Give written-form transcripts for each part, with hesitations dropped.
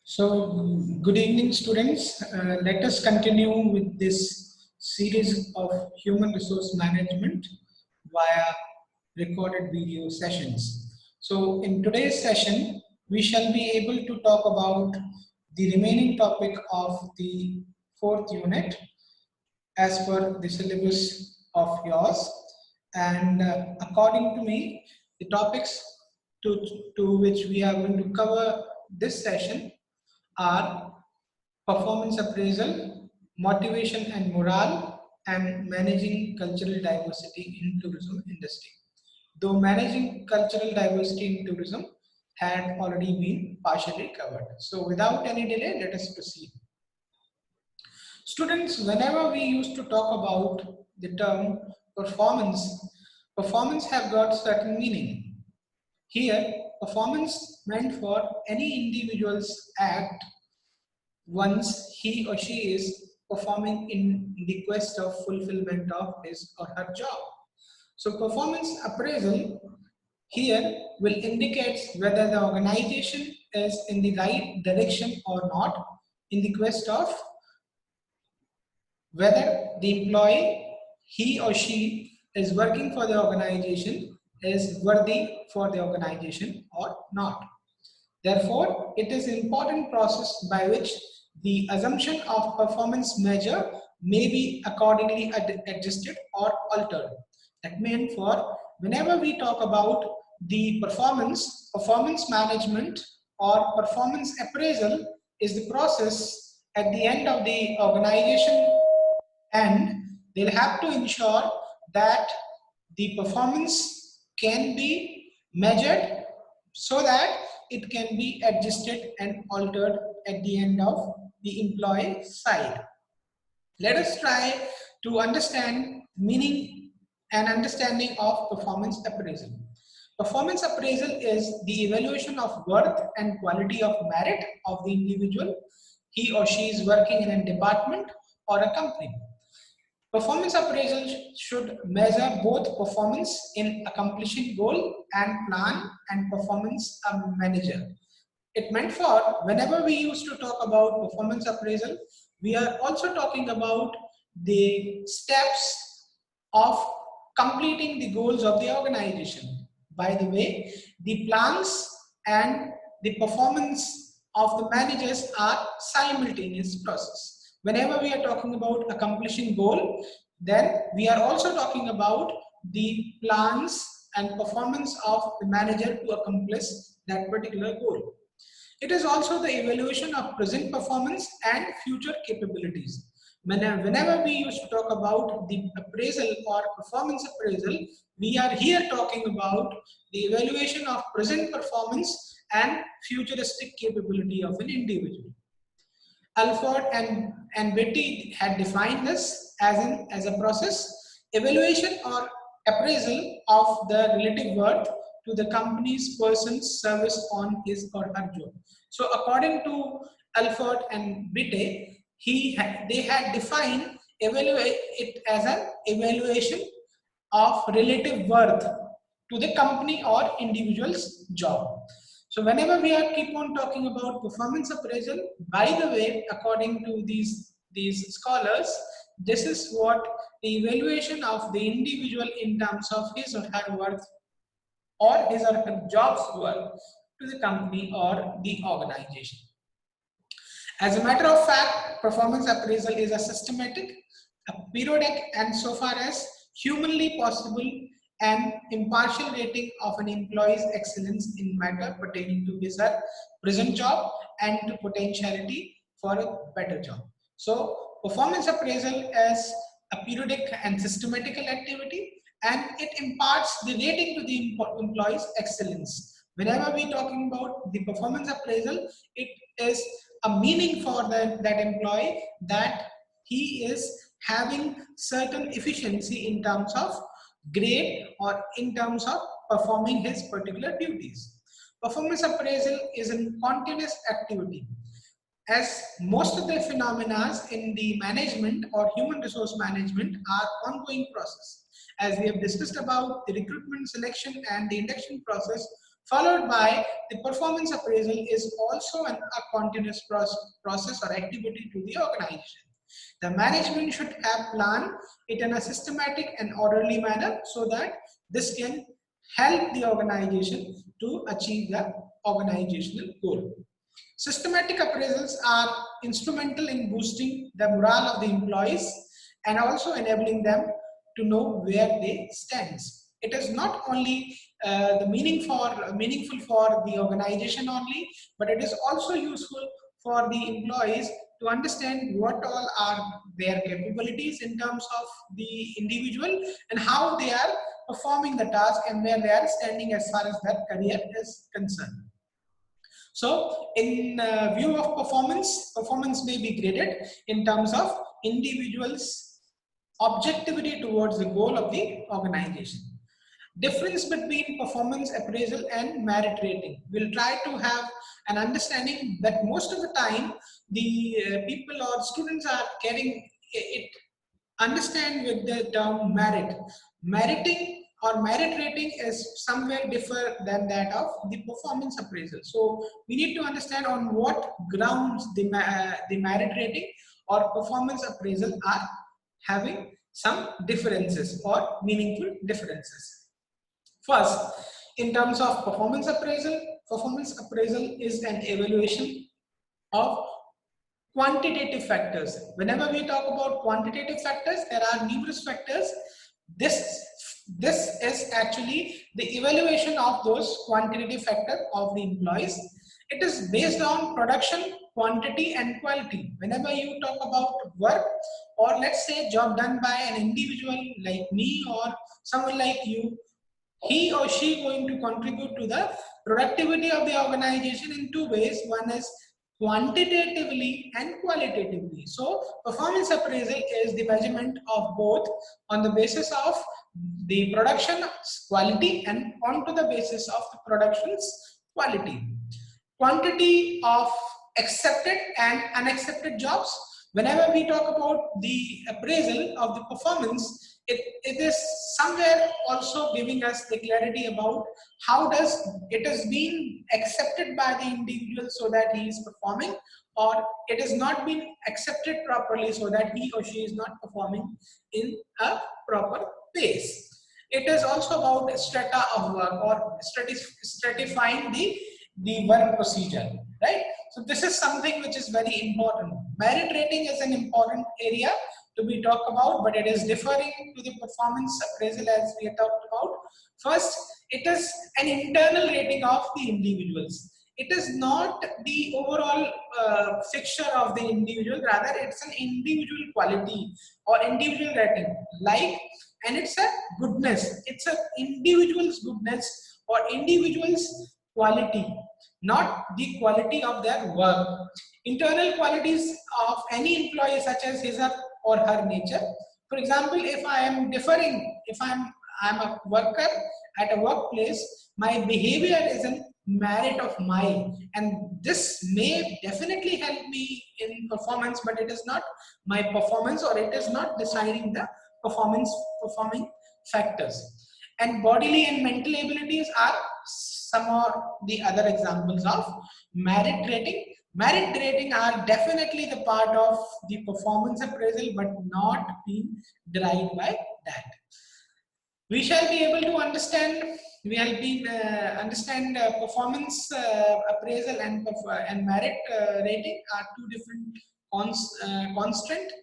So, good evening, students. Let us continue with this series of human resource management via recorded video sessions. So, in today's session, we shall be able to talk about the remaining topic of the fourth unit as per the syllabus of yours. And according to me, the topics to which we are going to cover this session are performance appraisal, motivation and morale, and managing cultural diversity in tourism industry. Though managing cultural diversity in tourism had already been partially covered. So without any delay, let us proceed. Students, whenever we used to talk about the term performance, performance have got certain meaning. Here, performance meant for any individual's act once he or she is performing in the quest of fulfillment of his or her job. So performance appraisal here will indicate whether the organization is in the right direction or not in the quest of whether the employee, he or she is working for the organization, is worthy for the organization or not. Therefore, it is an important process by which the assumption of performance measure may be accordingly adjusted or altered. That means for whenever we talk about the performance management or performance appraisal is the process at the end of the organization, and they'll have to ensure that the performance can be measured so that it can be adjusted and altered at the end of the employee side. Let us try to understand meaning and understanding of performance appraisal. Performance appraisal is the evaluation of worth and quality of merit of the individual. He or she is working in a department or a company. Performance appraisal should measure both performance in accomplishing goal and plan and performance manager. It meant for whenever we used to talk about performance appraisal, we are also talking about the steps of completing the goals of the organization. By the way, the plans and the performance of the managers are simultaneous process. Whenever we are talking about accomplishing goal, then we are also talking about the plans and performance of the manager to accomplish that particular goal. It is also the evaluation of present performance and future capabilities. Whenever we used to talk about the appraisal or performance appraisal, we are here talking about the evaluation of present performance and futuristic capability of an individual. Alford and Beatty had defined this as a process, evaluation or appraisal of the relative worth to the company's person's service on his or her job. So according to Alford and Beatty, they had defined it as an evaluation of relative worth to the company or individual's job. So whenever we are keep on talking about performance appraisal, by the way, according to these scholars, this is what the evaluation of the individual in terms of his or her worth or his or her job's worth to the company or the organization. As a matter of fact, performance appraisal is a systematic, a periodic, and so far as humanly possible and impartial rating of an employee's excellence in matter pertaining to his or her present job and to potentiality for a better job. So, performance appraisal is a periodic and systematical activity, and it imparts the rating to the employee's excellence. Whenever we are talking about the performance appraisal, it is a meaning for that employee that he is having certain efficiency in terms of grade or in terms of performing his particular duties. Performance appraisal is a continuous activity, as most of the phenomena in the management or human resource management are ongoing process. As we have discussed about the recruitment, selection and the induction process, followed by the performance appraisal is also a continuous process or activity to the organization. The management should have planned it in a systematic and orderly manner so that this can help the organization to achieve the organizational goal. Systematic appraisals are instrumental in boosting the morale of the employees and also enabling them to know where they stand. It is not only the meaningful for the organization only, but it is also useful for the employees to understand what all are their capabilities in terms of the individual and how they are performing the task and where they are standing as far as their career is concerned. So in view of performance may be graded in terms of individuals' objectivity towards the goal of the organization. Difference between performance appraisal and merit rating. We'll try to have an understanding that most of the time the people or students are getting it understand with the term merit. Meriting or merit rating is somewhere different than that of the performance appraisal. So we need to understand on what grounds the merit rating or performance appraisal are having some differences or meaningful differences. First, in terms of performance appraisal is an evaluation of quantitative factors. Whenever we talk about quantitative factors, there are numerous factors. This is actually the evaluation of those quantitative factors of the employees. It is based on production, quantity, and quality. Whenever you talk about work, or let's say job done by an individual like me or someone like you, he or she going to contribute to the productivity of the organization in two ways. One is quantitatively and qualitatively. So performance appraisal is the measurement of both on the basis of the production's quality and onto the basis of the production's quality. Quantity of accepted and unaccepted jobs. Whenever we talk about the appraisal of the performance, it is somewhere also giving us the clarity about how does it has been accepted by the individual so that he is performing, or it has not been accepted properly so that he or she is not performing in a proper pace. It is also about strata of work or stratifying the work procedure, right? So this is something which is very important. Merit rating is an important area to be talked about, but it is differing to the performance appraisal as we have talked about. First, it is an internal rating of the individuals. It is not the overall fixture of the individual, rather it's an individual quality or individual rating, like, and it's a goodness, it's an individual's goodness or individual's quality, not the quality of their work. Internal qualities of any employee such as his or her nature. For example, if I am differing, if I'm a worker at a workplace, my behavior is a merit of mine, and this may definitely help me in performance, but it is not my performance, or it is not deciding the performing factors. And bodily and mental abilities are some of the other examples of merit rating. Merit rating are definitely the part of the performance appraisal, but not being derived by that. We shall be able to understand. We will be understand performance appraisal and merit rating are two different constraints.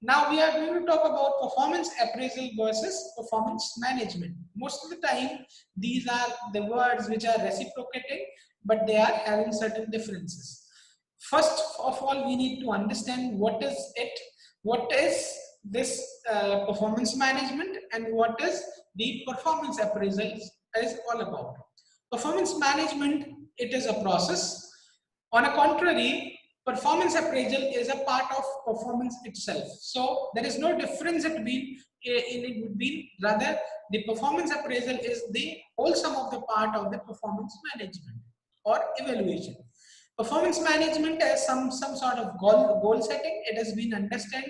Now we are going to talk about performance appraisal versus performance management. Most of the time, these are the words which are reciprocating, but they are having certain differences. First of all, we need to understand what is it, what is this performance management, and what is the performance appraisal is all about. Performance management, it is a process. On the contrary, performance appraisal is a part of performance itself. So there is no difference between it would be, rather the performance appraisal is the whole sum of the part of the performance management or evaluation. Performance management is some sort of goal setting. It has been understood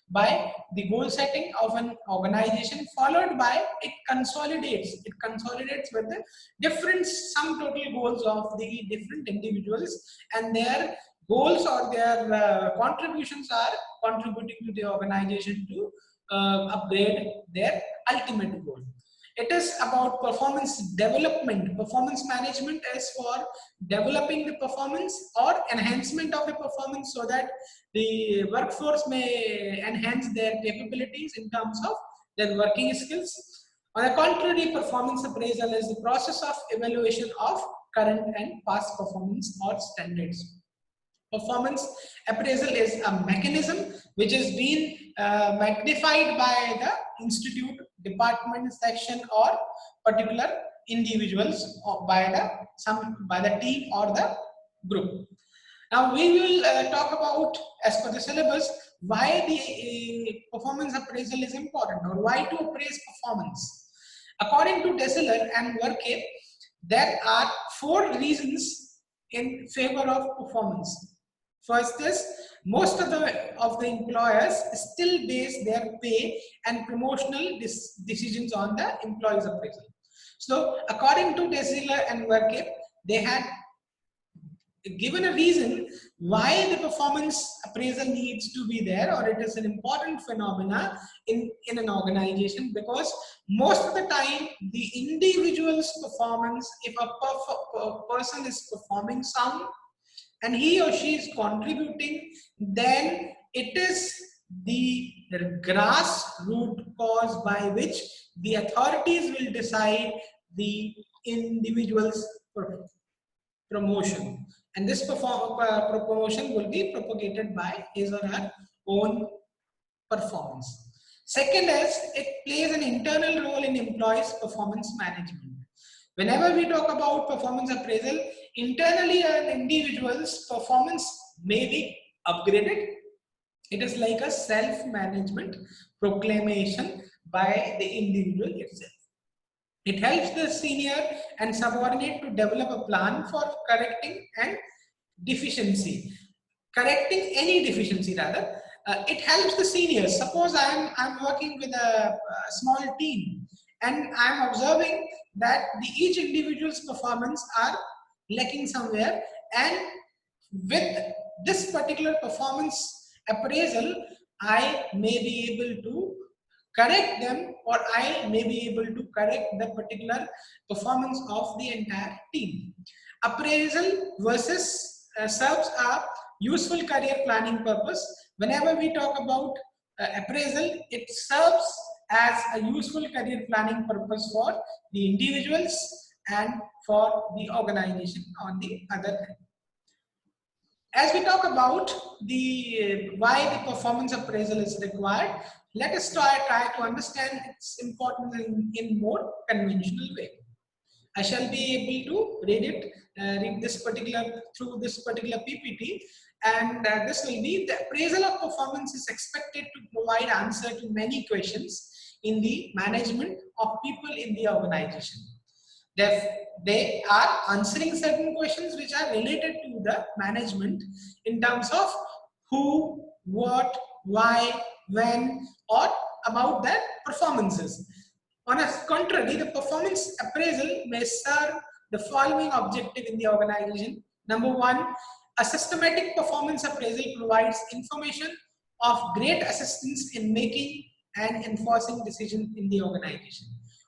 by the goal setting of an organization, followed by it consolidates with the different sum total goals of the different individuals, and their goals or their contributions are contributing to the organization to upgrade their ultimate goal. It is about performance development. Performance management is for developing the performance or enhancement of the performance so that the workforce may enhance their capabilities in terms of their working skills. On the contrary, performance appraisal is the process of evaluation of current and past performance or standards. Performance appraisal is a mechanism which has been magnified by the institute, department, section, or particular individuals, or by the team or the group. Now we will talk about, as per the syllabus, why the performance appraisal is important, or why to appraise performance. According to Deisler and Werke, there are 4 reasons in favor of performance. First is, most of the employers still base their pay and promotional decisions on the employee's appraisal. So according to Deisler and Werke, they had given a reason why the performance appraisal needs to be there, or it is an important phenomena in an organization, because most of the time the individual's performance, if a person is performing sound and he or she is contributing, then it is the grassroots cause by which the authorities will decide the individual's promotion, and this promotion will be propagated by his or her own performance. Second is, it plays an internal role in employees' performance management. Whenever we talk about performance appraisal, internally an individual's performance may be upgraded. It is like a self-management proclamation by the individual itself. It helps the senior and subordinate to develop a plan for correcting any deficiency rather. It helps the seniors. Suppose I'm working with a small team, and I'm observing that each individual's performance are lacking somewhere, and with this particular performance appraisal, I may be able to correct them, or I may be able to correct the particular performance of the entire team. Appraisal versus serves a useful career planning purpose. Whenever we talk about appraisal, it serves as a useful career planning purpose for the individuals and for the organization on the other hand. As we talk about why the performance appraisal is required, let us try to understand its importance in more conventional way. I shall be able to read this particular PPT, and this will be: the appraisal of performance is expected to provide answer to many questions in the management of people in the organization. They are answering certain questions which are related to the management in terms of who, what, why, when, or about their performances. On the contrary, the performance appraisal may serve the following objective in the organization. Number 1, a systematic performance appraisal provides information of great assistance in making and enforcing decisions in the organization.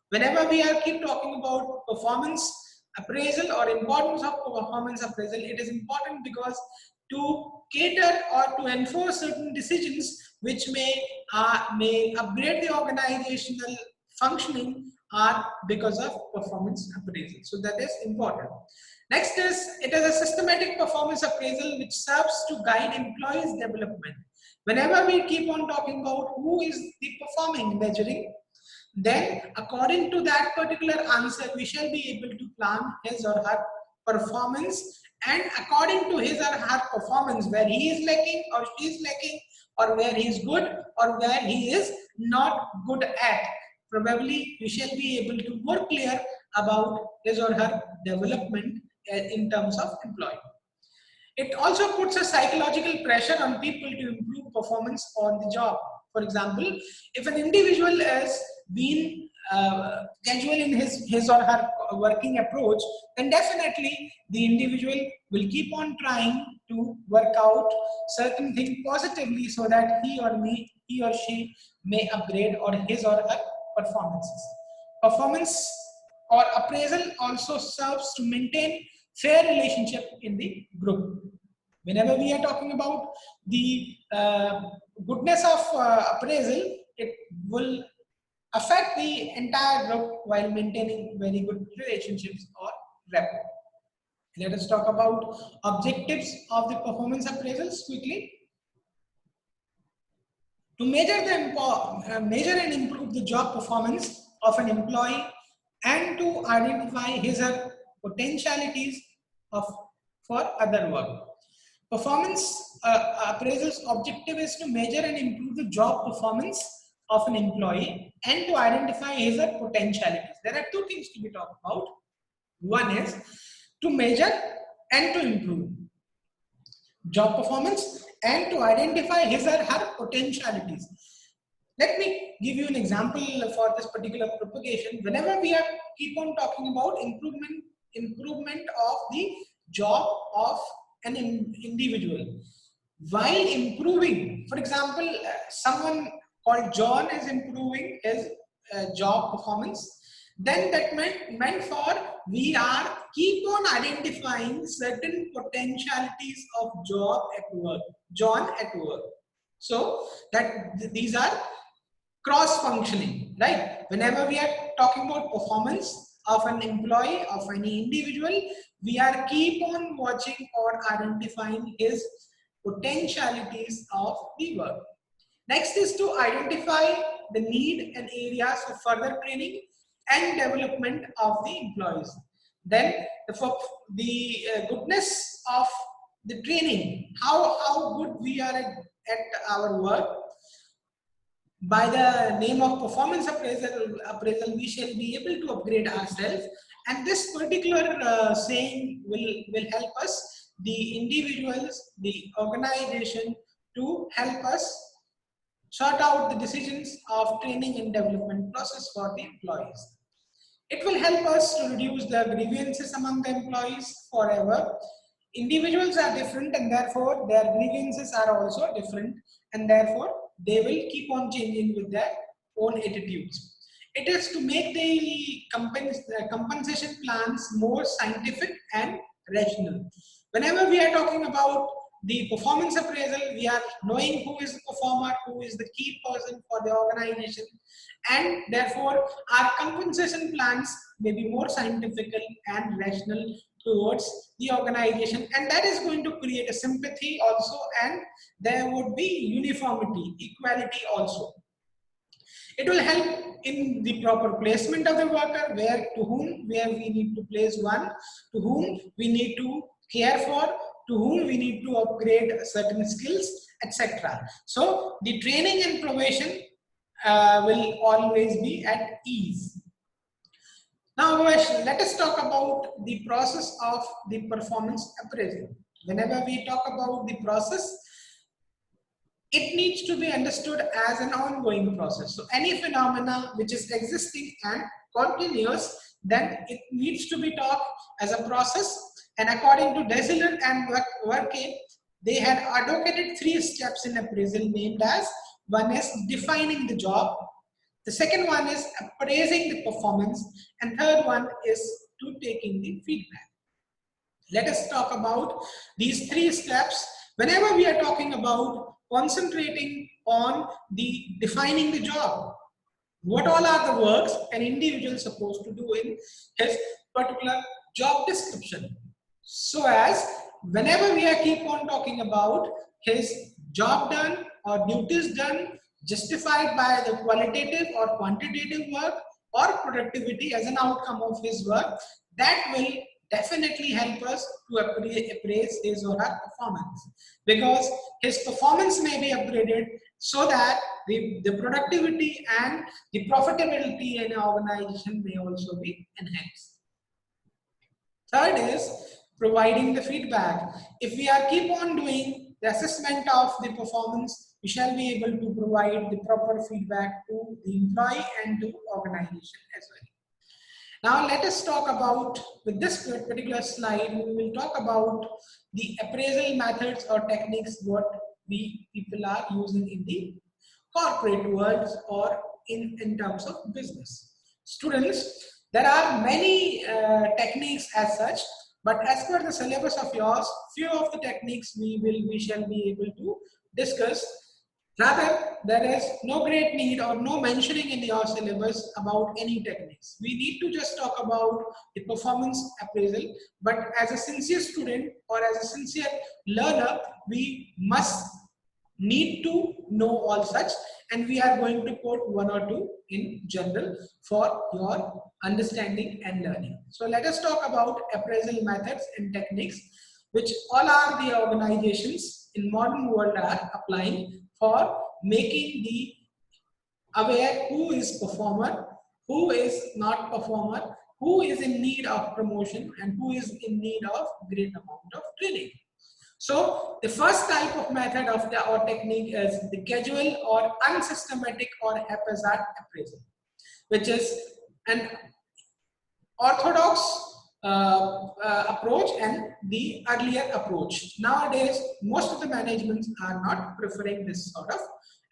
Whenever we keep talking about performance appraisal or importance of performance appraisal, it is important because to cater or to enforce certain decisions which may upgrade the organizational functioning are because of performance appraisal. So that is important. Next is, it is a systematic performance appraisal which serves to guide employees' development. Whenever we keep on talking about who is the performing measuring, then according to that particular answer, we shall be able to plan his or her performance, and according to his or her performance, where he is lacking or she is lacking, or where he is good or where he is not good at, probably we shall be able to more clear about his or her development in terms of employee. It also puts a psychological pressure on people to improve performance on the job. For example, if an individual is being casual in his or her working approach, then definitely the individual will keep on trying to work out certain thing positively so that he or she may upgrade or his or her performances. Performance or appraisal also serves to maintain fair relationship in the group. Whenever we are talking about the goodness of appraisal, it will affect the entire group while maintaining very good relationships or rapport. Let us talk about objectives of the performance appraisals quickly. To measure and improve the job performance of an employee and to identify his or her potentialities for other work. Performance appraisal's objective is to measure and improve the job performance of an employee and to identify his or her potentialities. There are two things to be talked about. One is to measure and to improve job performance and to identify his or her potentialities. Let me give you an example for this particular propagation. Whenever we are keep on talking about improvement of the job of an individual, while improving, for example, someone called John is improving his job performance, then that meant for we are keep on identifying certain potentialities of John at work. So that these are cross functioning, right? Whenever we are talking about performance of an employee, of any individual, we are keep on watching or identifying his potentialities of the work. Next is to identify the need and areas of further training and development of the employees. Then the goodness of the training, how good we are at our work. By the name of performance appraisal, we shall be able to upgrade ourselves, and this particular saying will help us, the individuals, the organization, to help us sort out the decisions of training and development process for the employees. It will help us to reduce the grievances among the employees forever. Individuals are different and therefore their grievances are also different, and therefore they will keep on changing with their own attitudes. It is to make the compensation plans more scientific and rational. Whenever we are talking about the performance appraisal, we are knowing who is the performer, who is the key person for the organization, and therefore our compensation plans may be more scientific and rational towards the organization, and that is going to create a sympathy also, and there would be uniformity, equality also. It will help in the proper placement of the worker, where we need to place one, to whom we need to care for, to whom we need to upgrade certain skills, etc. So the training and probation will always be at ease. Now let us talk about the process of the performance appraisal. Whenever we talk about the process, it needs to be understood as an ongoing process. So any phenomena which is existing and continuous, then it needs to be taught as a process. And according to Desilets and Werke, they had advocated 3 steps in appraisal, named as: one is defining the job, the second one is appraising the performance, and third one is to taking the feedback. Let us talk about these 3 steps. Whenever we are talking about concentrating on the defining the job, what all are the works an individual is supposed to do in his particular job description, so as whenever we are keep on talking about his job done or duties done justified by the qualitative or quantitative work or productivity as an outcome of his work, that will definitely help us to appraise his or her performance, because his performance may be upgraded so that the productivity and the profitability in an organization may also be enhanced. Third is providing the feedback. If we are keep on doing the assessment of the performance, we shall be able to provide the proper feedback to the employee and to organization as well. Now let us talk about, with this particular slide, we will talk about the appraisal methods or techniques what we people are using in the corporate world or in terms of business. Students, there are many techniques as such, but as per the syllabus of yours, few of the techniques we shall be able to discuss. Rather, there is no great need or no mentioning in your syllabus about any techniques. We need to just talk about the performance appraisal, but as a sincere student or as a sincere learner, we must need to know all such, and we are going to quote one or two in general for your understanding and learning. So let us talk about appraisal methods and techniques, which all are the organizations in modern world are applying for making the aware who is performer, who is not performer, who is in need of promotion, and who is in need of great amount of training. So the first type of method of the or technique is the casual or unsystematic or haphazard appraisal, which is an orthodox approach and the earlier approach. Nowadays, most of the managements are not preferring this sort of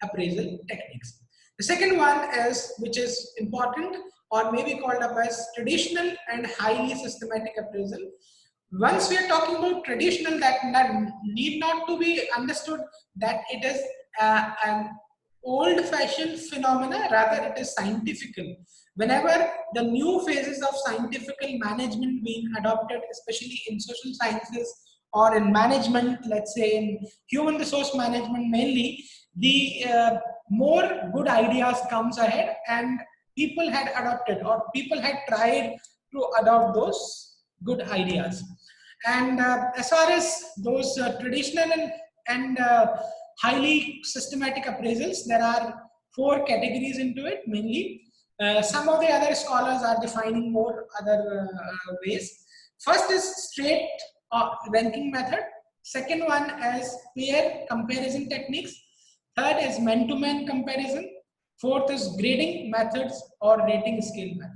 appraisal techniques. The second one is, which is important or maybe called up as traditional and highly systematic appraisal. Once we are talking about traditional, that need not to be understood that it is an old-fashioned phenomena, rather it is scientific. Whenever the new phases of scientific management being adopted, especially in social sciences or in management, let's say in human resource management mainly, the more good ideas comes ahead, and people had adopted or people had tried to adopt those good ideas. And as far as those traditional and highly systematic appraisals, there are 4 categories into it mainly. Some of the other scholars are defining more other ways. First is straight ranking method. Second one is peer comparison techniques. Third is man-to-man comparison. Fourth is grading methods or rating scale method.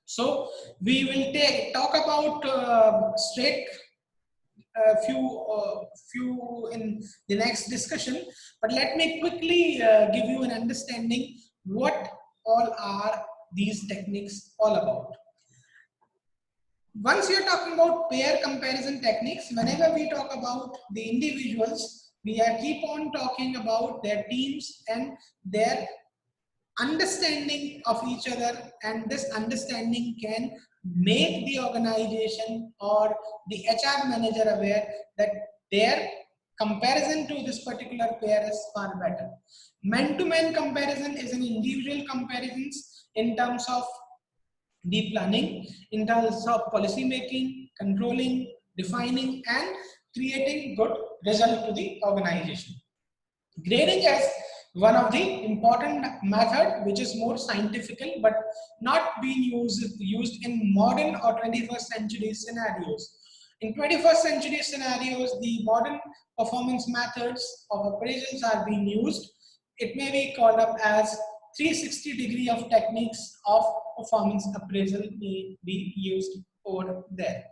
So we will talk about straight few in the next discussion, but let me quickly give you an understanding what all are these techniques all about. Once we are talking about peer comparison techniques, whenever we talk about the individuals, we are keep on talking about their teams and their understanding of each other, and this understanding can make the organization or the HR manager aware that their comparison to this particular pair is far better. Man-to-man comparison is an individual comparisons in terms of the planning, in terms of policy making, controlling, defining, and creating good result to the organization. Grading is one of the important method which is more scientific but not being used in modern or 21st century scenarios. In 21st century scenarios, the modern performance methods of appraisals are being used. It may be called up as 360 degree of techniques of performance appraisal may be used over there.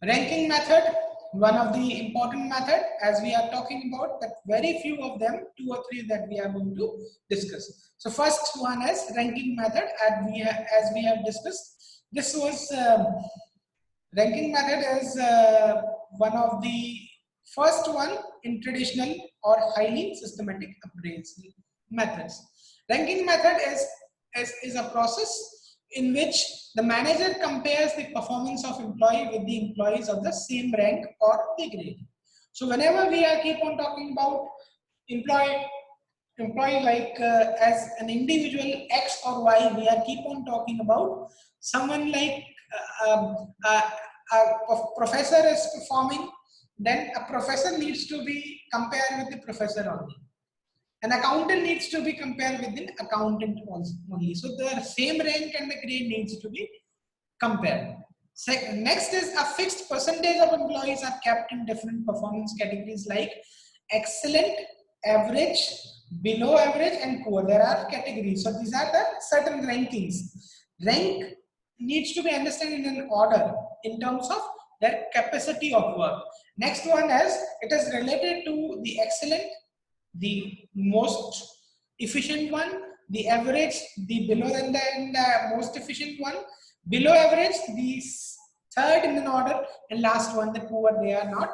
Ranking method, one of the important method, as we are talking about, that very few of them, 2 or 3 that we are going to discuss. So first one is ranking method, as we have discussed. This was ranking method is one of the first one in traditional or highly systematic appraisal methods. Ranking method is a process in which the manager compares the performance of employee with the employees of the same rank or the grade. So whenever we are keep on talking about employee like as an individual X or Y, we are keep on talking about someone like a professor is performing, then a professor needs to be compared with the professor only. An accountant needs to be compared with an accountant only. So the same rank and the grade needs to be compared. Next is a fixed percentage of employees are kept in different performance categories like excellent, average, below average, and poor. There are categories. So these are the certain rankings. Rank needs to be understood in an order in terms of their capacity of work. Next one is, it is related to the excellent, the most efficient one, the average, the below than the most efficient one, below average, the third in an order, and last one, the poor, they are not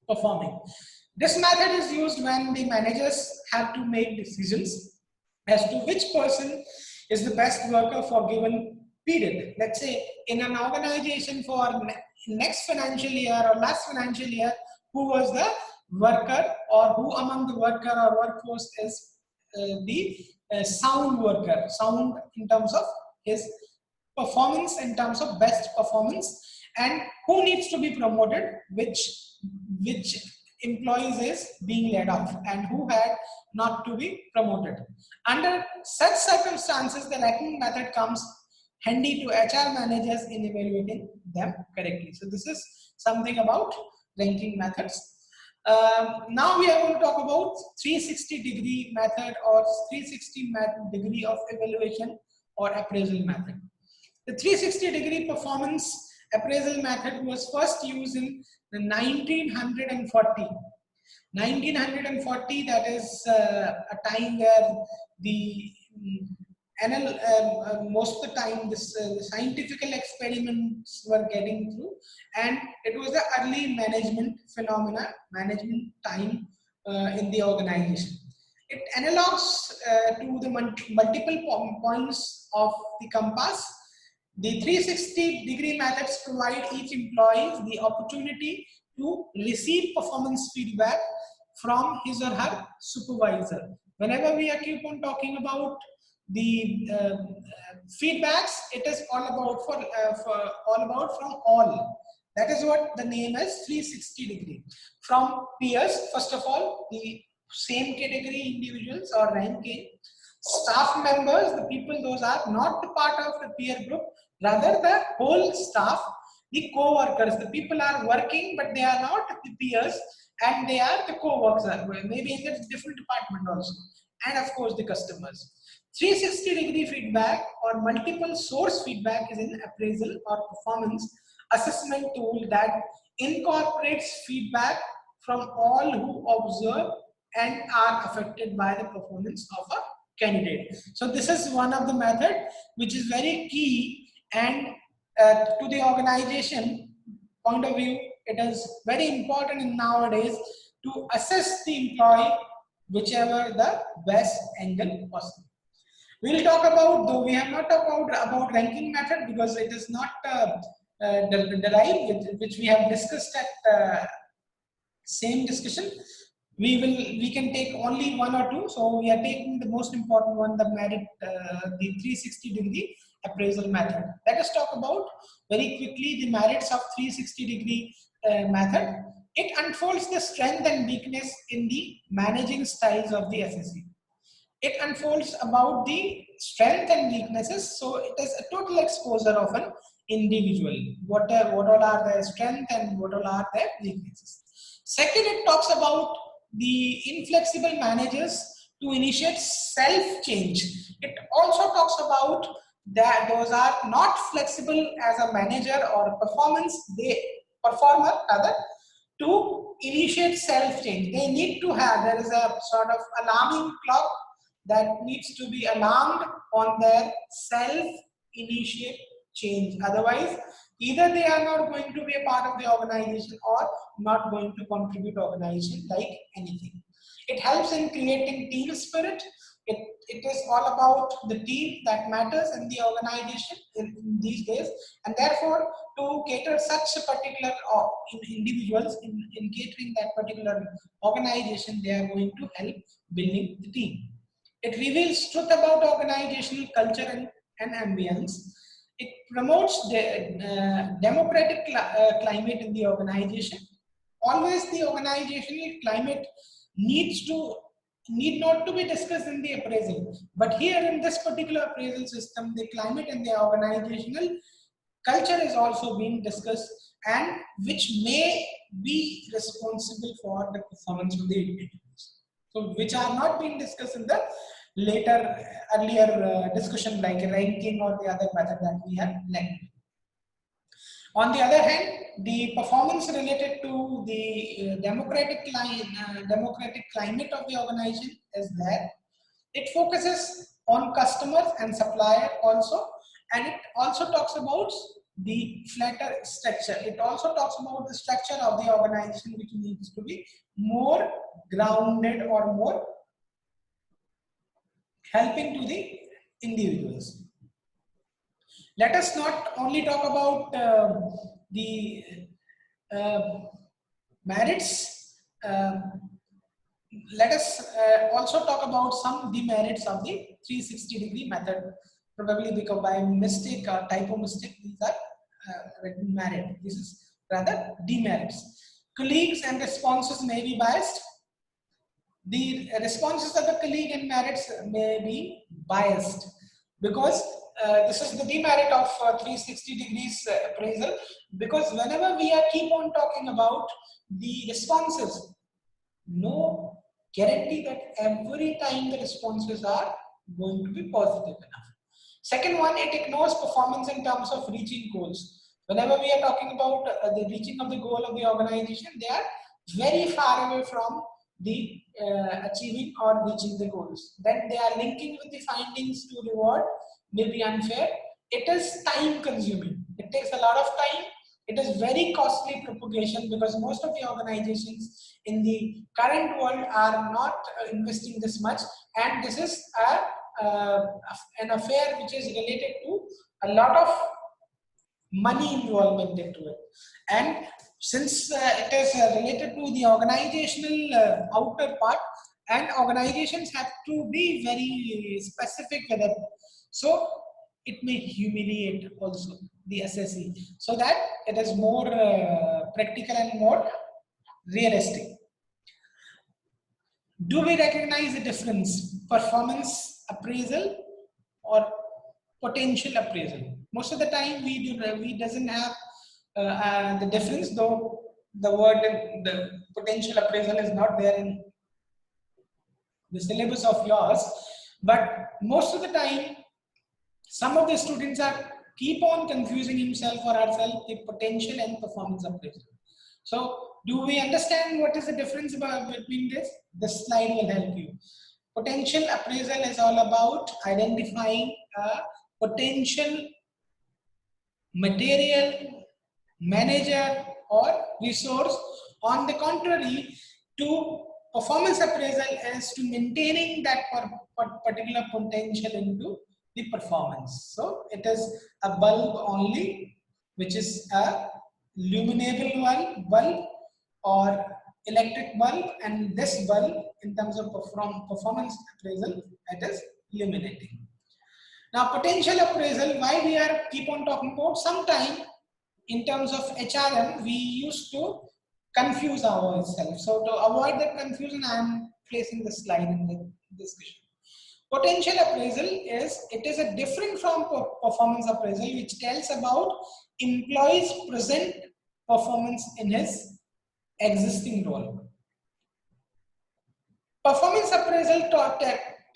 performing. This method is used when the managers have to make decisions as to which person is the best worker for given period. Let's say in an organization for next financial year or last financial year, who was the worker, or who among the worker or workforce is the sound worker, sound in terms of his performance, in terms of best performance, and who needs to be promoted, which employees is being laid off and who had not to be promoted. Under such circumstances, the ranking method comes handy to HR managers in evaluating them correctly. So this is something about ranking methods. Now we are going to talk about 360-degree method or 360-degree of evaluation or appraisal method. The 360-degree performance appraisal method was first used in the 1940. 1940, that is a time where the most of the time this scientific experiments were getting through, and it was the early management phenomena, management time in the organization. It analogs to the multiple points of the compass. The 360-degree methods provide each employee the opportunity to receive performance feedback from his or her supervisor. Whenever we keep on talking about the feedbacks, it is all about from all. That is what the name is 360-degree. From peers, first of all, the same category individuals or ranking. Staff members, the people those are not the part of the peer group, rather the whole staff, the co-workers, the people are working but they are not the peers and they are the co-workers, maybe in a different department also, and of course the customers. 360-degree feedback or multiple source feedback is an appraisal or performance assessment tool that incorporates feedback from all who observe and are affected by the performance of a candidate. So this is one of the method which is very key, and to the organization point of view, it is very important in nowadays to assess the employee whichever the best angle possible. We will talk about, though we have not talked about ranking method because it is not derived, which we have discussed at same discussion. We can take only one or two. So we are taking the most important one, the merit, the 360-degree appraisal method. Let us talk about very quickly the merits of 360-degree method. It unfolds the strength and weakness in the managing styles of the assessee. It unfolds about the strength and weaknesses. So it is a total exposure of an individual. What all are their strengths and what all are their weaknesses. Second, it talks about the inflexible managers to initiate self-change. It also talks about that those are not flexible as a manager or a performer rather, to initiate self-change. They need to have, there is a sort of alarming clock that needs to be alarmed on their self-initiate change. Otherwise, either they are not going to be a part of the organization or not going to contribute organization like anything. It helps in creating team spirit. It is all about the team that matters in the organization in these days, and therefore to cater such a particular individuals in catering that particular organization, they are going to help building the team. It reveals truth about organizational culture and ambience. It promotes the democratic climate in the organization. Always the organizational climate need not to be discussed in the appraisal. But here in this particular appraisal system, the climate and the organizational culture is also being discussed, and which may be responsible for the performance of the individuals. So which are not being discussed in the earlier discussion, like ranking or the other method that we have learned. On the other hand, the performance related to the democratic climate of the organization is that it focuses on customers and supplier also, and it also talks about the flatter structure. It also talks about the structure of the organization, which needs to be more grounded or more helping to the individuals. Let us not only talk about the merits, let us also talk about some demerits of the 360-degree method, probably because by mistake or typo mistake, these are written merit. This is rather demerits. Colleagues and responses may be biased. The responses of the colleague and merits may be biased, because this is the demerit of 360 degrees appraisal, because whenever we are keep on talking about the responses, no guarantee that every time the responses are going to be positive enough. Second one, it ignores performance in terms of reaching goals. Whenever we are talking about the reaching of the goal of the organization, they are very far away from the achieving or reaching the goals. Then they are linking with the findings to reward, may be unfair. It is time consuming. It takes a lot of time. It is very costly propagation, because most of the organizations in the current world are not investing this much, and this is an affair which is related to a lot of money involvement into it. And since it is related to the organizational outer part, and organizations have to be very specific with it, so it may humiliate also the assessee, so that it is more practical and more realistic. Do we recognize the difference, performance appraisal or potential appraisal? Most of the time we doesn't have the difference, though the word the potential appraisal is not there in the syllabus of yours, but most of the time some of the students are keep on confusing himself or herself the potential and performance appraisal. So do we understand what is the difference between this? This slide will help you. Potential appraisal is all about identifying a potential material, manager or resource. On the contrary, to performance appraisal is to maintaining that particular potential into the performance. So it is a bulb only, which is a luminable bulb or electric bulb, and this bulb in terms of performance appraisal, it is illuminating. Now potential appraisal, why we are keep on talking about, sometime in terms of HRM we used to confuse ourselves. So to avoid that confusion, I am placing the slide in the discussion. Potential appraisal is a different from performance appraisal, which tells about employee's present performance in his existing role. Performance appraisal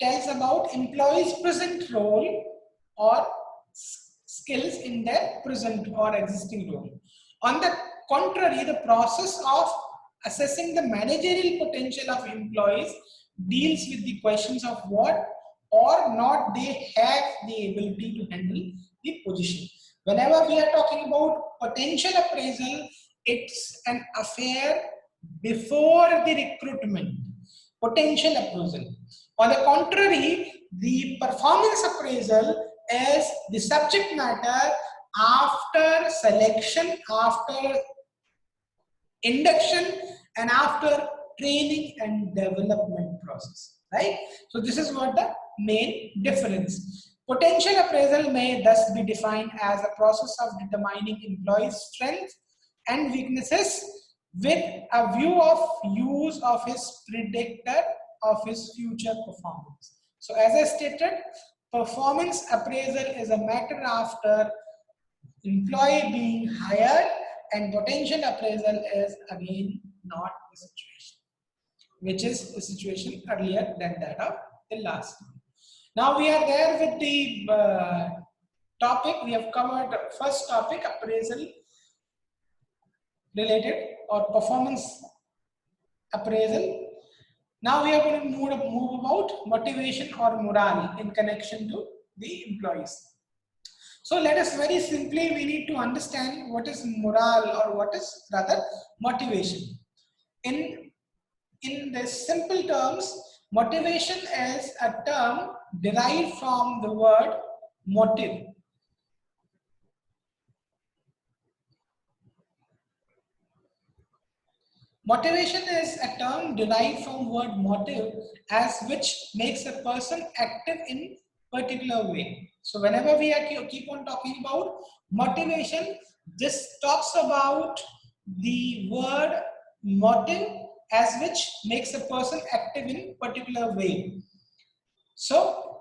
tells about employee's present role or skills in their present or existing role. On the contrary, the process of assessing the managerial potential of employees deals with the questions of what or not they have the ability to handle the position. Whenever we are talking about potential appraisal, it's an affair before the recruitment. Potential appraisal. On the contrary, the performance appraisal is the subject matter after selection, after induction, and after training and development process, right? So this is what the main difference. Potential appraisal may thus be defined as a process of determining employee's strengths and weaknesses with a view of use of his predictor of his future performance. So as I stated, performance appraisal is a matter after employee being hired, and potential appraisal is again not the situation, which is the situation earlier than that of the last one. Now we are there with the topic. We have covered first topic, appraisal related or performance appraisal. Now we are going to move about motivation or morale in connection to the employees. So let us very simply, we need to understand what is morale or what is rather motivation. In the simple terms, motivation is a term derived from the word motive. Motivation is a term derived from word motive, as which makes a person active in particular way. So whenever we are keep on talking about motivation, this talks about the word motive as which makes a person active in particular way. So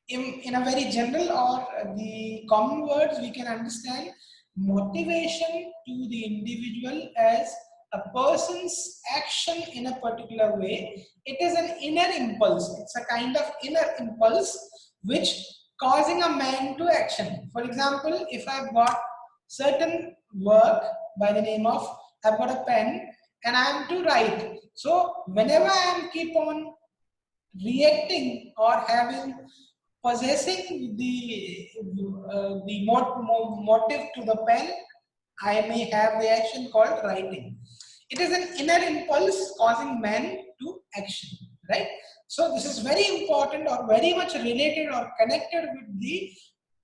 in a very general or the common words, we can understand motivation to the individual as a person's action in a particular way. It is an inner impulse. It's a kind of inner impulse which causing a man to action. For example, if I've got certain work by the name of, I've got a pen and I am to write. So whenever I am keep on reacting or having possessing the motive to the pen, I may have the action called writing. It is an inner impulse causing man to action, right? So this is very important or very much related or connected with the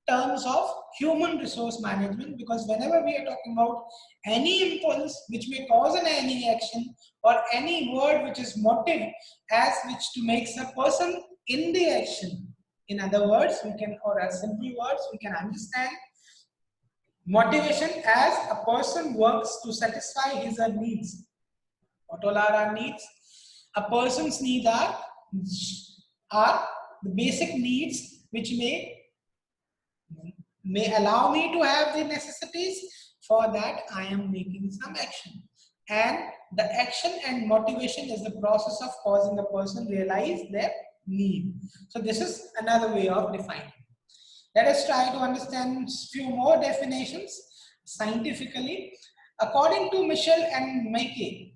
terms of human resource management, because whenever we are talking about any impulse which may cause any action or any word which is motive as which to makes a person in the action. In other words, we can, or as simple words, we can understand motivation as a person works to satisfy his or her needs. What all are our needs? A person's needs are the basic needs which may allow me to have the necessities. For that I am making some action, and the action and motivation is the process of causing a person realize their need. So this is another way of defining. Let us try to understand few more definitions scientifically. According to Michel and Meike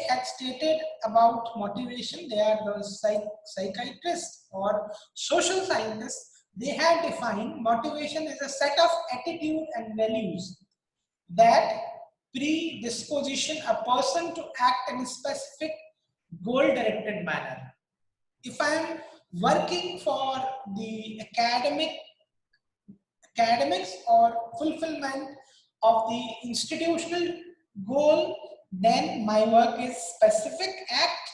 had stated about motivation. They are the psychiatrists or social scientists. They had defined motivation as a set of attitude and values that predisposition a person to act in a specific goal-directed manner. If I am working for the academics or fulfillment of the institutional goal, then my work is specific act,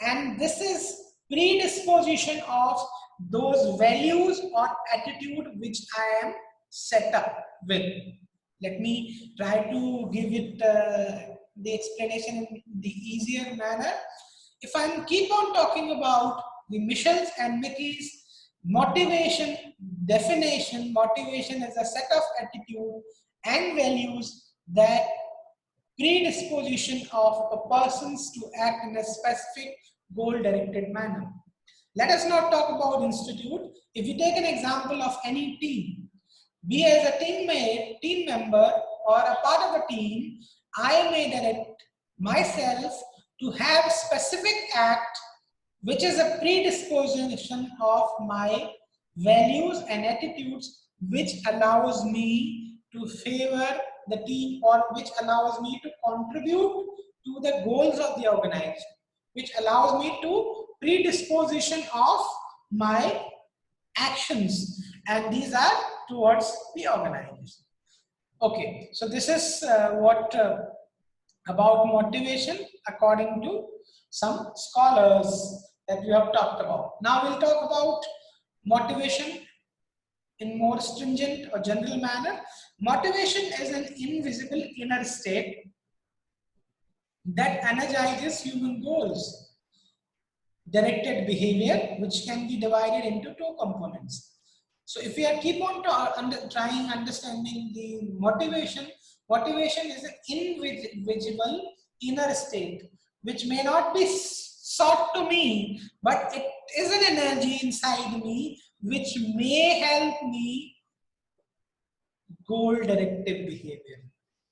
and this is predisposition of those values or attitude which I am set up with. Let me try to give it the explanation in the easier manner. If I keep on talking about the Michel's and Mickey's motivation definition, motivation is a set of attitude and values that predisposition of a persons to act in a specific goal-directed manner. Let us not talk about institute. If you take an example of any team, be as a teammate, team member, or a part of a team, I may direct myself to have a specific act which is a predisposition of my values and attitudes which allows me to favor the team or which allows me to contribute to the goals of the organization, which allows me to predisposition of my actions, and these are towards the organization. Okay, so this is what about motivation according to some scholars that we have talked about. Now we'll talk about motivation in more stringent or general manner. Motivation is an invisible inner state that energizes human goals, directed behavior, which can be divided into two components. So if we are keep on trying understanding the motivation, motivation is an invisible inner state which may not be sought to me, but it is an energy inside me which may help me goal directed behavior.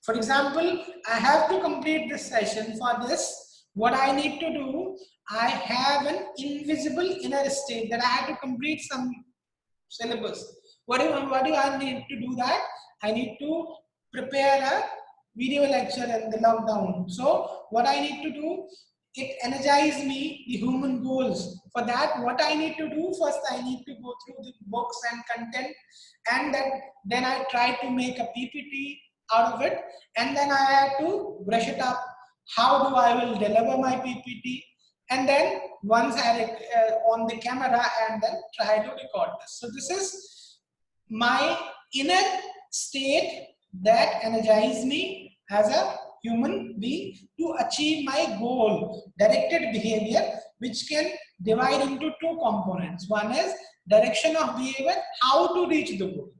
For example, I have to complete this session. For this, what I need to do, I have an invisible inner state that I have to complete some syllabus. What do I need to do that? I need to prepare a video lecture in the lockdown. So what I need to do, it energizes me the human goals. For that, what I need to do first, I need to go through the books and content, and then I try to make a PPT out of it, and then I have to brush it up. How do I will deliver my PPT? And then once I on the camera and then try to record this. So this is my inner state that energizes me as a human being to achieve my goal directed behavior, which can divide into two components. One is direction of behavior, how to reach the goal.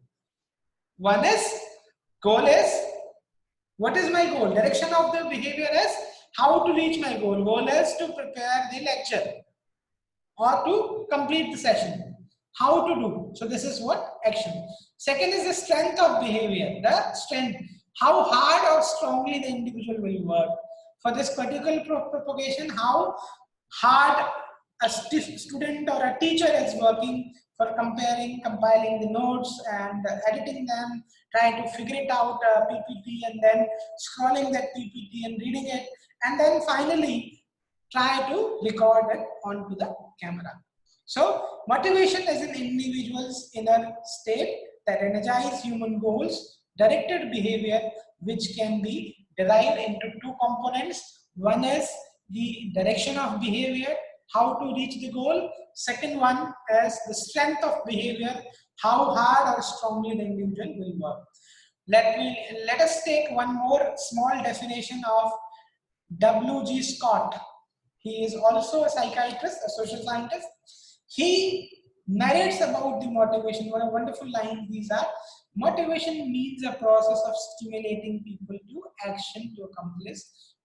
One is goal is, what is my goal? Direction of the behavior is how to reach my goal. Goal is to prepare the lecture or to complete the session. How to do? So this is what action. Second is the strength of behavior. The strength. How hard or strongly the individual will work. For this particular propagation, how hard a student or a teacher is working for comparing, compiling the notes and editing them, trying to figure it out, PPT, and then scrolling that PPT and reading it, and then finally try to record it onto the camera. So motivation is an individual's inner state that energizes human goals, directed behavior, which can be derived into two components. One is the direction of behavior, how to reach the goal. Second one is the strength of behavior, how hard or strongly the individual will work. Let us take one more small definition of W.G. Scott. He is also a psychiatrist, a social scientist. He narrates about the motivation. What a wonderful line these are. Motivation means a process of stimulating people to action to accomplish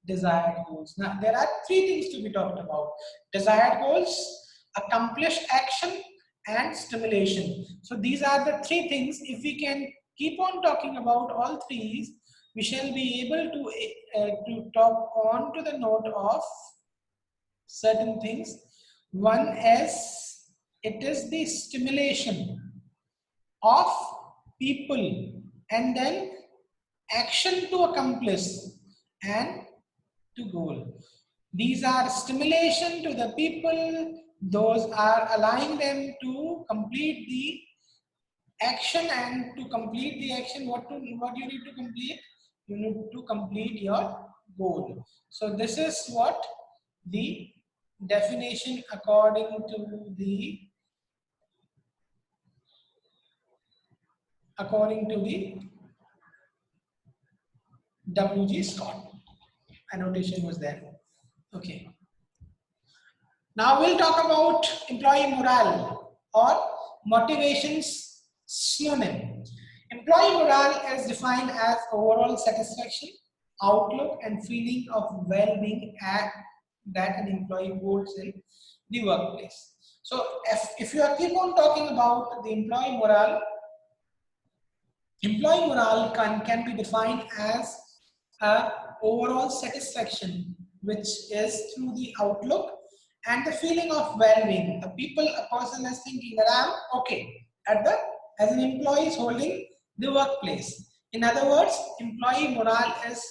desired goals. Now, there are three things to be talked about: desired goals, accomplished action, and stimulation. So these are the three things. If we can keep on talking about all three, we shall be able to talk on to the note of certain things. One is, it is the stimulation of people and then action to accomplish and to goal. These are stimulation to the people, those are allowing them to complete the action, and to complete the action, what you need to complete? You need to complete your goal. So this is what the definition according to the W.G. Scott. Annotation was there. Okay. Now we'll talk about employee morale or motivations synonym. Employee morale is defined as overall satisfaction, outlook, and feeling of well-being that an employee holds in the workplace. So if you keep on talking about the employee morale can be defined as overall satisfaction, which is through the outlook and the feeling of well-being. A person is thinking that I'm okay as an employee is holding the workplace. In other words, employee morale is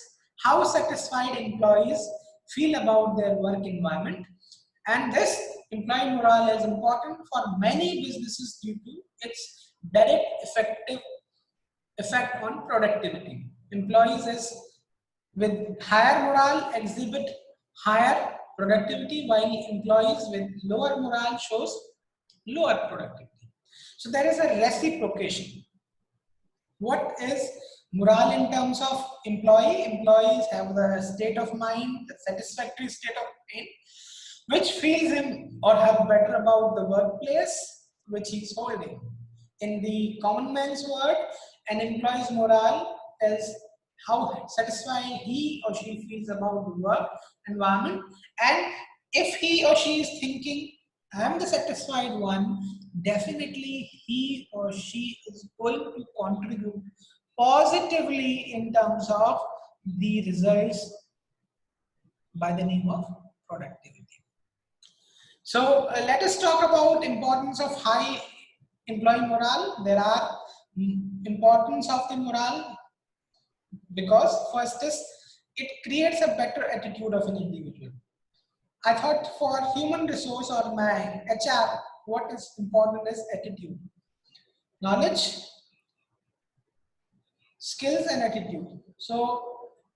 how satisfied employees feel about their work environment. And this employee morale is important for many businesses due to its direct effect on productivity. Employees with higher morale exhibit higher productivity, while employees with lower morale shows lower productivity. So there is a reciprocation. What is morale in terms of employee? Employees have the state of mind, the satisfactory state of mind, which feels him or her better about the workplace which he is holding. in the common man's word, an employee's morale is how satisfied he or she feels about the work environment. And if he or she is thinking, I am the satisfied one, definitely he or she is going to contribute positively in terms of the results by the name of productivity. So let us talk about importance of high employee morale. There are importance of the morale because first is it creates a better attitude of an individual. I thought for human resource or my HR, what is important is attitude, knowledge, skills and attitude. So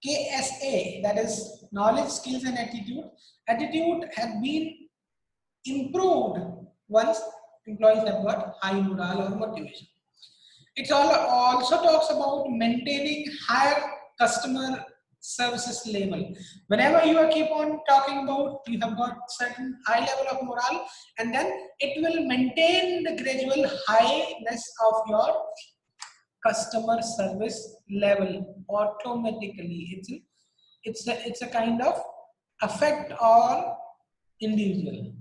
KSA, that is knowledge, skills and attitude. Attitude had been improved once employees have got high morale or motivation. It also talks about maintaining higher customer services level. Whenever you keep on talking about you have got certain high level of morale, and then it will maintain the gradual highness of your customer service level automatically. It's a kind of effect on individual.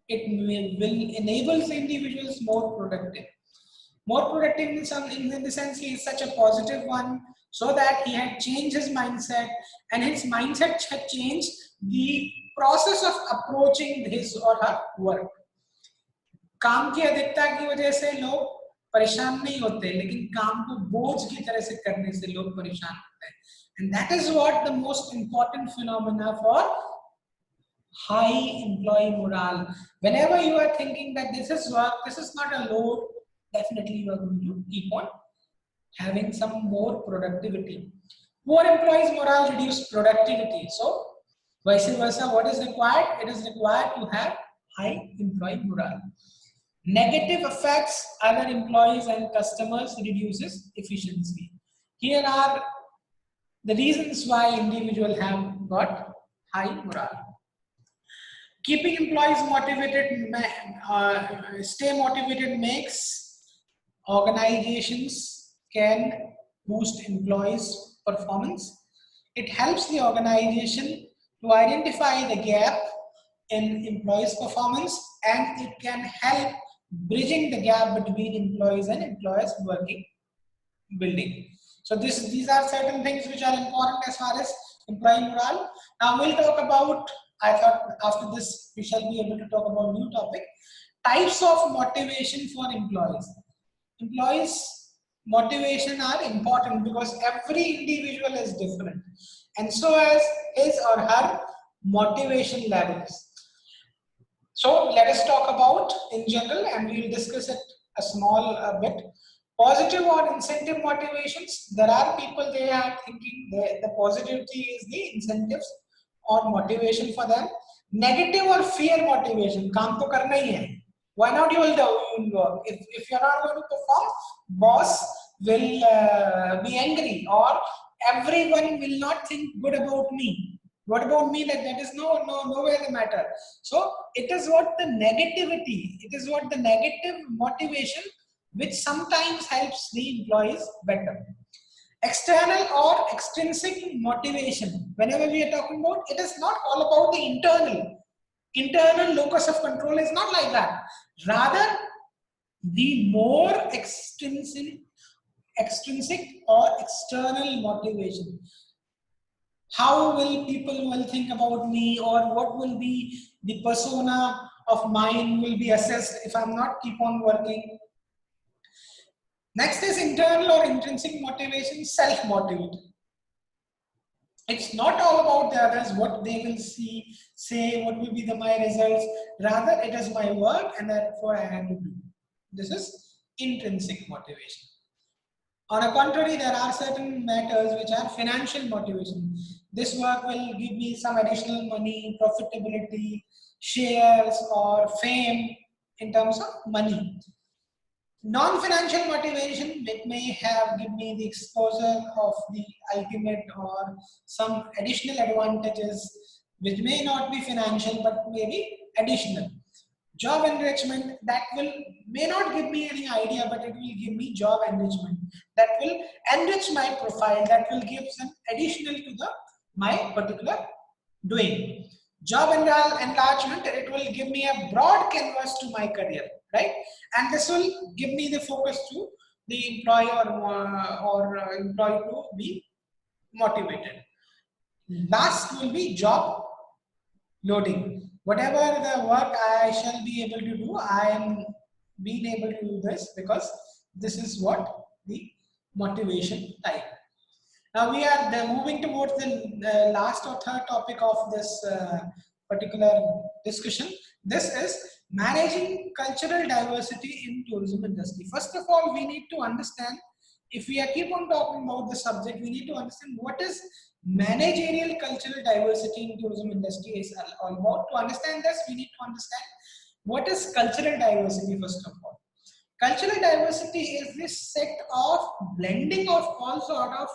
It will enable the individuals more productive. More productive in the sense he is such a positive one, so that he had changed his mindset, and his mindset had changed the process of approaching his or her work. काम की अधिकता की वजह से लोग परेशान नहीं होते, लेकिन काम को बोझ की तरह से करने से लोग परेशान होते हैं. And that is what the most important phenomena for high employee morale. Whenever you are thinking that this is work, this is not a load, definitely you are going to keep on having some more productivity. Poor employees morale reduce productivity. So vice versa, what is required? It is required to have high employee morale. Negative affects other employees and customers, reduces efficiency. Here are the reasons why individuals have got high morale. Keeping employees motivated, stay motivated makes organizations can boost employees' performance. It helps the organization to identify the gap in employees' performance, and it can help bridging the gap between employees and employers working building. So these are certain things which are important as far as employee morale. Now we'll talk about, I thought after this we shall be able to talk about new topic, types of motivation for employees. Employees motivation are important because every individual is different, and so as his or her motivation levels. So let us talk about in general, and we will discuss it a small bit. Positive or incentive motivations. There are people, they are thinking the positivity is the incentives or motivation for them. Negative or fear motivation. काम तो करना ही है. Why not you will work? If you are not going to perform, boss will be angry, or everyone will not think good about me. What about me? Like that is nowhere the matter. So it is what the negativity, it is what the negative motivation which sometimes helps the employees better. External or extrinsic motivation. Whenever we are talking about, it is not all about the internal locus of control is not like that. Rather, the more extrinsic or external motivation. How will people will think about me, or what will be the persona of mine will be assessed if I'm not keep on working. Next is internal or intrinsic motivation, self-motivate. It's not all about the others, what they will see, say, what will be my results. Rather, it is my work and therefore I have to do. This is intrinsic motivation. On the contrary, there are certain matters which are financial motivation. This work will give me some additional money, profitability, shares or fame in terms of money. Non-financial motivation, it may have give me the exposure of the ultimate or some additional advantages which may not be financial but may be additional. Job enrichment, that will may not give me any idea, but it will give me job enrichment. That will enrich my profile. That will give some additional to the my particular doing. Job enlargement, it will give me a broad canvas to my career, right? And this will give me the focus to the employer or employee to be motivated. Last will be job loading. Whatever the work I shall be able to do, I am being able to do this because this is what the motivation type. Now we are moving towards the last or third topic of this particular discussion. This is managing cultural diversity in tourism industry. First of all, we need to understand, if we are keep on talking about the subject, we need to understand what is managerial cultural diversity in tourism industry is all about. To understand this, we need to understand what is cultural diversity first of all. Cultural diversity is this set of blending of all sort of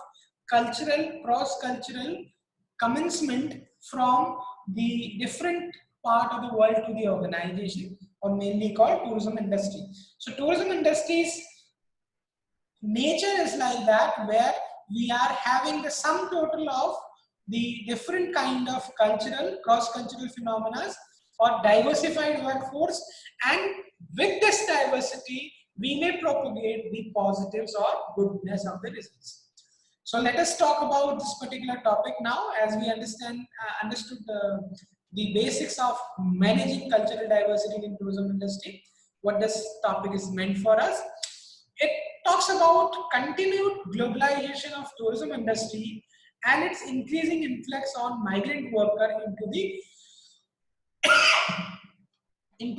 cultural, cross-cultural commencement from the different part of the world to the organization, or mainly called tourism industry. So tourism industries nature is like that, where we are having the sum total of the different kind of cultural, cross-cultural phenomena or diversified workforce, and with this diversity we may propagate the positives or goodness of the results. So let us talk about this particular topic now, as we understood the basics of managing cultural diversity in tourism industry. What this topic is meant for us. It talks about continued globalization of tourism industry and its increasing influx on migrant worker into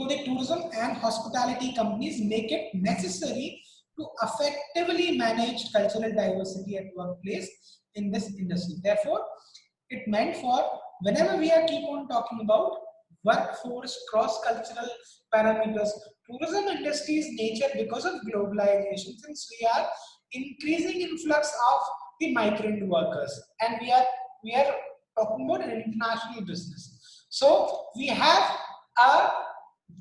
the tourism and hospitality companies make it necessary to effectively manage cultural diversity at workplace in this industry. Therefore, it meant for whenever we are keep on talking about workforce, cross-cultural parameters, tourism industry's nature because of globalization, since we are increasing influx of the migrant workers, and we are talking about an international business. So we have a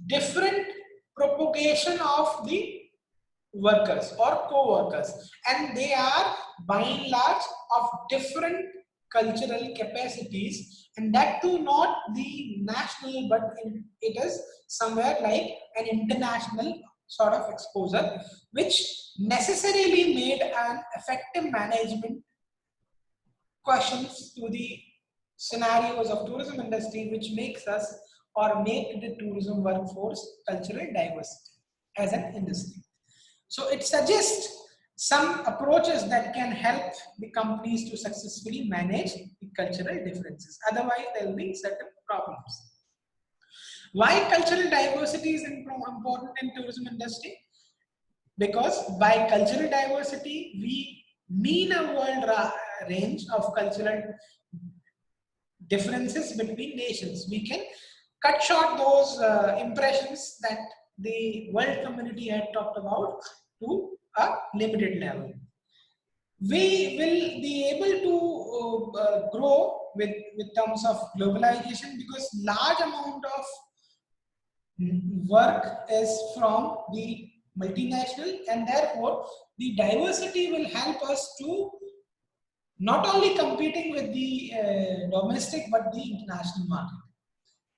different propagation of the workers or co-workers, and they are by and large of different cultural capacities, and that too not the national, but it is somewhere like an international sort of exposure, which necessarily made an effective management questions to the scenarios of tourism industry, which makes us or make the tourism workforce cultural diversity as an industry. So it suggests some approaches that can help the companies to successfully manage the cultural differences. Otherwise, there will be certain problems. Why cultural diversity is important in tourism industry? Because by cultural diversity, we mean a world range of cultural differences between nations. We can cut short those impressions that the world community had talked about to a limited level. We will be able to grow with terms of globalization, because large amount of work is from the multinational, and therefore the diversity will help us to not only competing with the domestic but the international market,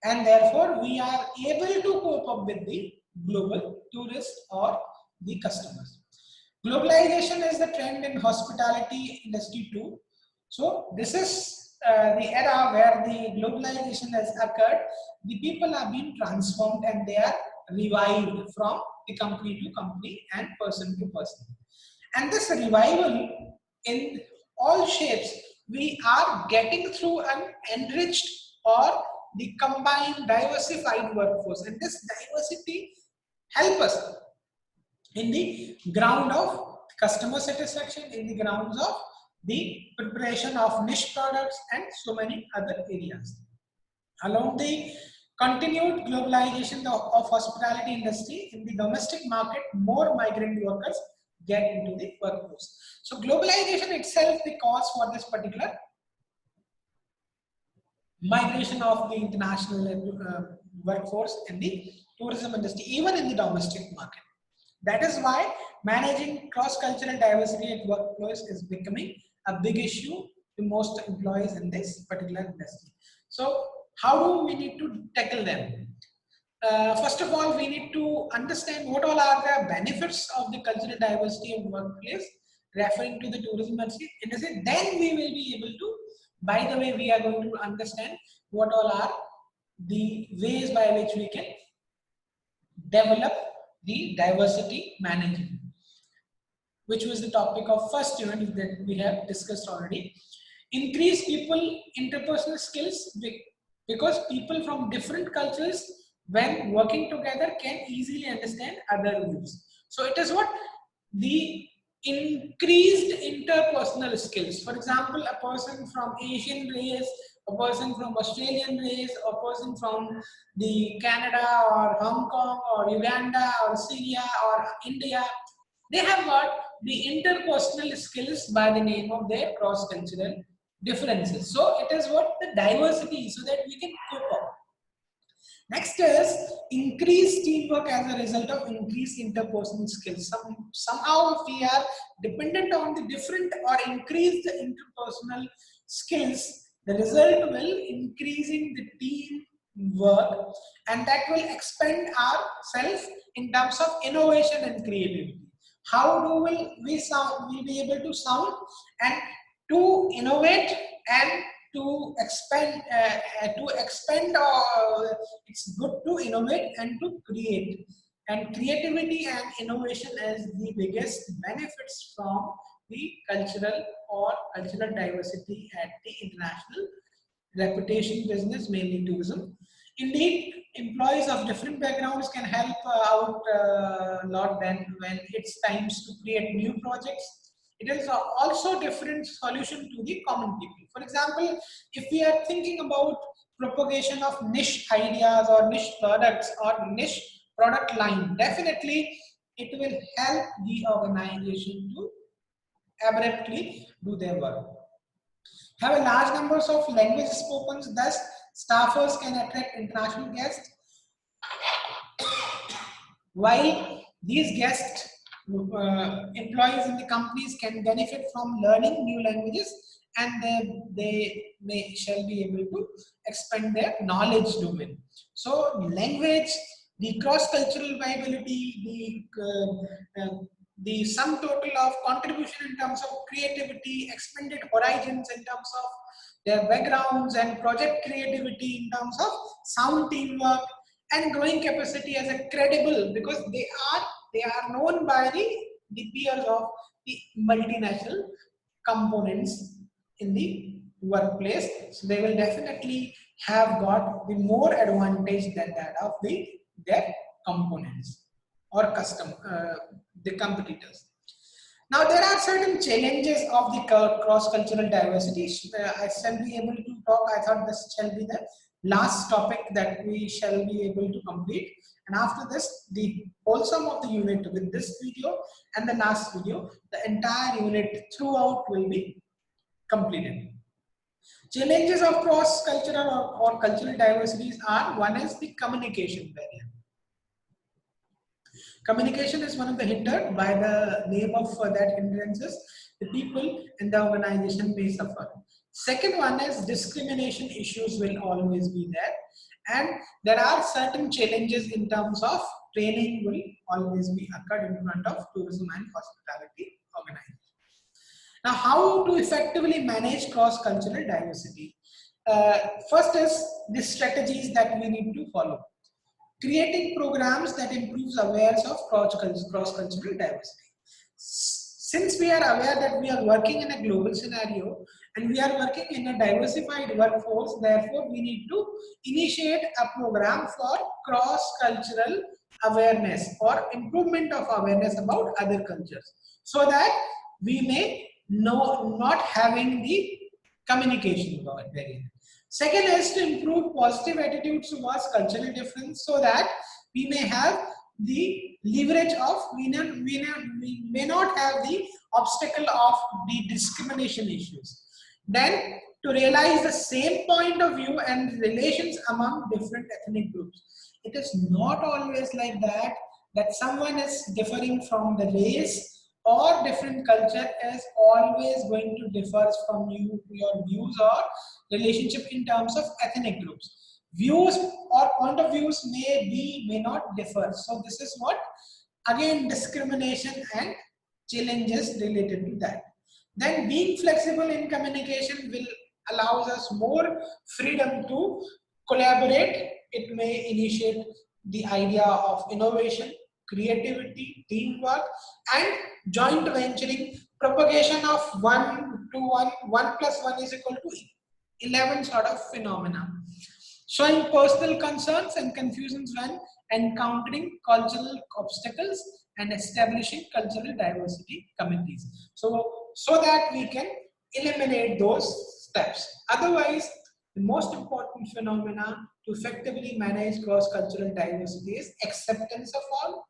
and therefore we are able to cope up with the global tourists or the customers. Globalization is the trend in hospitality industry too. So this is the era where the globalization has occurred. The people are being transformed and they are revived from the company to company and person to person. And this revival in all shapes, we are getting through an enriched or the combined diversified workforce. And this diversity help us in the ground of customer satisfaction, in the grounds of the preparation of niche products and so many other areas. Along the continued globalization of hospitality industry, in the domestic market, more migrant workers get into the workforce. So globalization itself the cause for this particular migration of the international workforce in the tourism industry, even in the domestic market. That is why managing cross-cultural diversity at workplace is becoming a big issue to most employees in this particular industry. So how do we need to tackle them? First of all, we need to understand what all are the benefits of the cultural diversity of workplace, referring to the tourism industry. Then we will be able to, by the way, we are going to understand what all are the ways by which we can develop the diversity management, which was the topic of first unit that we have discussed already. Increase people interpersonal skills, because people from different cultures, when working together, can easily understand other views. So it is what the increased interpersonal skills. For example, a person from Asian race, a person from Australian race, a person from the Canada or Hong Kong or Uganda or Syria or India, they have got the interpersonal skills by the name of their cross-cultural differences. So it is what the diversity, so that we can cope up. Next is increased teamwork as a result of increased interpersonal skills. Somehow if we are dependent on the different or increased interpersonal skills, the result will increasing the team work, and that will expand ourselves in terms of innovation and creativity. How do we be able to sound and to innovate and to expand it's good to innovate and to create, and creativity and innovation as the biggest benefits from the cultural or cultural diversity at the international reputation business, mainly tourism. Indeed, employees of different backgrounds can help out a lot then when it's times to create new projects. It is also different solution to the common people. For example, if we are thinking about propagation of niche ideas or niche products or niche product line, definitely it will help the organization to abruptly do their work. Have a large numbers of language spoken, thus staffers can attract international guests, while these guests employees in the companies can benefit from learning new languages, and they shall be able to expand their knowledge domain. So language, the cross-cultural viability, the sum total of contribution in terms of creativity, expanded horizons in terms of their backgrounds, and project creativity in terms of sound teamwork, and growing capacity as a credible, because they are known by the peers of the multinational components in the workplace. So they will definitely have got the more advantage than that of their components or the competitors. Now there are certain challenges of the cross-cultural diversity. I shall be able to talk. I thought this shall be the last topic that we shall be able to complete. And after this, the whole sum of the unit with this video and the last video, the entire unit throughout will be completed. Challenges of cross-cultural or cultural diversities are: one is the communication barrier. Communication is one of the hindered. By the name of that hindrances, the people in the organization may suffer. Second one is discrimination issues will always be there, and there are certain challenges in terms of training will always be occurred in front of tourism and hospitality organizations. Now, how to effectively manage cross-cultural diversity? First is the strategies that we need to follow. Creating programs that improves awareness of cross-cultural diversity. Since we are aware that we are working in a global scenario and we are working in a diversified workforce, therefore we need to initiate a program for cross-cultural awareness or improvement of awareness about other cultures, so that we may know not having the communication barrier. Second is to improve positive attitudes towards cultural difference, so that we may have the leverage of, we may not have the obstacle of the discrimination issues. Then to realize the same point of view and relations among different ethnic groups. It is not always like that, that someone is differing from the race or different culture is always going to differ from you, your views or relationship in terms of ethnic groups. Views or point of views may not differ. So this is what, again, discrimination and challenges related to that. Then being flexible in communication will allows us more freedom to collaborate. It may initiate the idea of innovation, creativity, teamwork, and joint venturing, propagation of 1 to 1, 1 plus 1 is equal to 11 sort of phenomena. Showing personal concerns and confusions when encountering cultural obstacles and establishing cultural diversity committees. So that we can eliminate those steps. Otherwise, the most important phenomena to effectively manage cross-cultural diversity is acceptance of all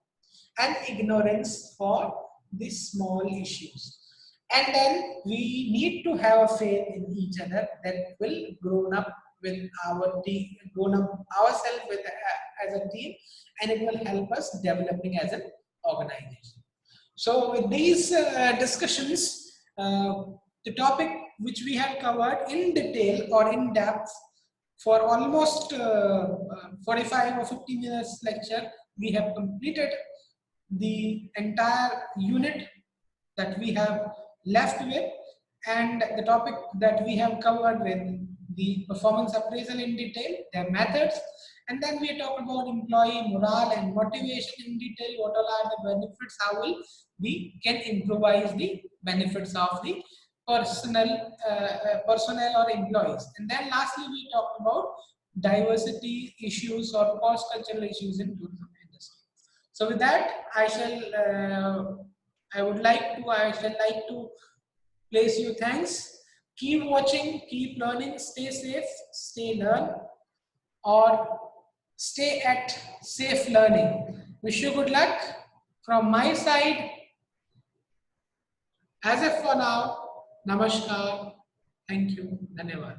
and ignorance for these small issues. And then we need to have a faith in each other that will grown up with our team, grown up ourselves with as a team, and it will help us developing as an organization. So with these discussions, the topic which we have covered in detail or in depth for almost 45 or 50 minutes lecture, we have completed the entire unit that we have left with, and the topic that we have covered with the performance appraisal in detail, their methods, and then we talk about employee morale and motivation in detail. What all are the benefits? How will we can improvise the benefits of the personnel or employees? And then lastly, we talk about diversity issues or cross-cultural issues in tourism industry. So with that, I shall like to place you thanks. Keep watching, keep learning, stay safe, stay learn, or stay at safe learning. Wish you good luck from my side. As of for now, namaskar. Thank you. Dhanyavad.